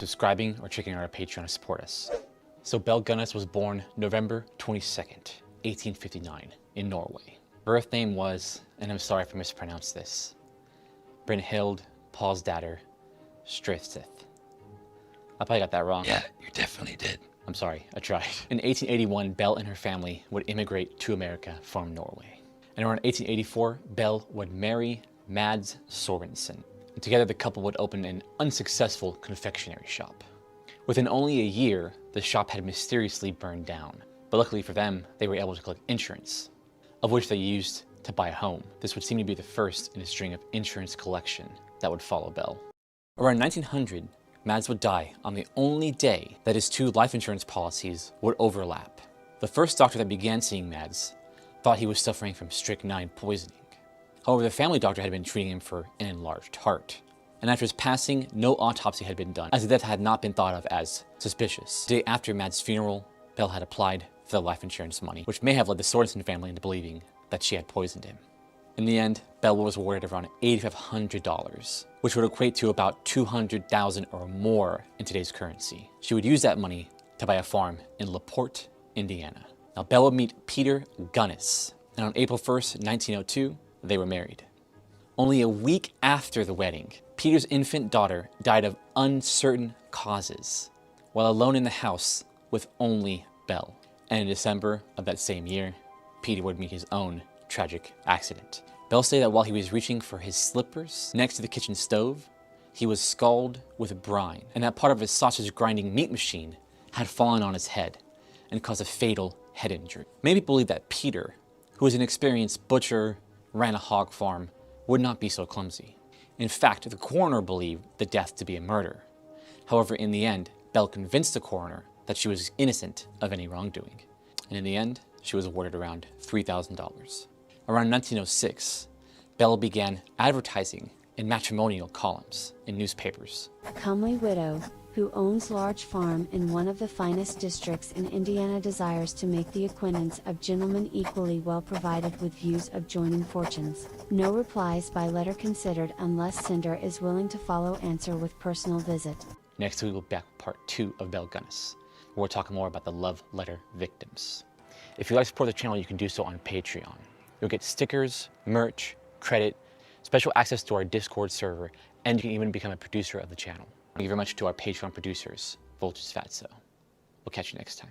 subscribing or checking out our Patreon to support us. So Belle Gunness was born November 22nd, 1859 in Norway. Her birth name was, and I'm sorry if I mispronounced this, Brynhild Paulsdatter Strithseth. I probably got that wrong. Yeah, you definitely did. I'm sorry, I tried. In 1881, Belle and her family would immigrate to America from Norway. And around 1884, Belle would marry Mads Sorensen. And together the couple would open an unsuccessful confectionery shop. Within only a year, the shop had mysteriously burned down. But luckily for them, they were able to collect insurance, of which they used to buy a home. This would seem to be the first in a string of insurance collection that would follow Belle. Around 1900, Mads would die on the only day that his two life insurance policies would overlap. The first doctor that began seeing Mads thought he was suffering from strychnine poisoning. However, the family doctor had been treating him for an enlarged heart. And after his passing, no autopsy had been done, as the death had not been thought of as suspicious. The day after Mads' funeral, Belle had applied for the life insurance money, which may have led the Sorensen family into believing that she had poisoned him. In the end, Belle was awarded around $8,500, which would equate to about $200,000 or more in today's currency. She would use that money to buy a farm in LaPorte, Indiana. Now, Belle would meet Peter Gunness, and on April 1st, 1902, they were married. Only a week after the wedding, Peter's infant daughter died of uncertain causes, while alone in the house with only Belle. And in December of that same year, Peter would meet his own tragic accident. Belle said that while he was reaching for his slippers next to the kitchen stove, he was scalded with brine, and that part of his sausage grinding meat machine had fallen on his head and caused a fatal head injury. Many people believe that Peter, who was an experienced butcher, ran a hog farm, would not be so clumsy. In fact, the coroner believed the death to be a murder. However, in the end, Belle convinced the coroner that she was innocent of any wrongdoing. And in the end, she was awarded around $3,000. Around 1906, Belle began advertising in matrimonial columns in newspapers. A comely widow who owns large farm in one of the finest districts in Indiana desires to make the acquaintance of gentlemen equally well provided with views of joining fortunes. No replies by letter considered unless sender is willing to follow answer with personal visit. Next week we'll be back with part 2 of Belle Gunness, where we'll talk more about the love letter victims. If you'd like to support the channel, you can do so on Patreon. You'll get stickers, merch, credit, special access to our Discord server, and you can even become a producer of the channel. Thank you very much to our Patreon producers, Voltus Fatso. We'll catch you next time.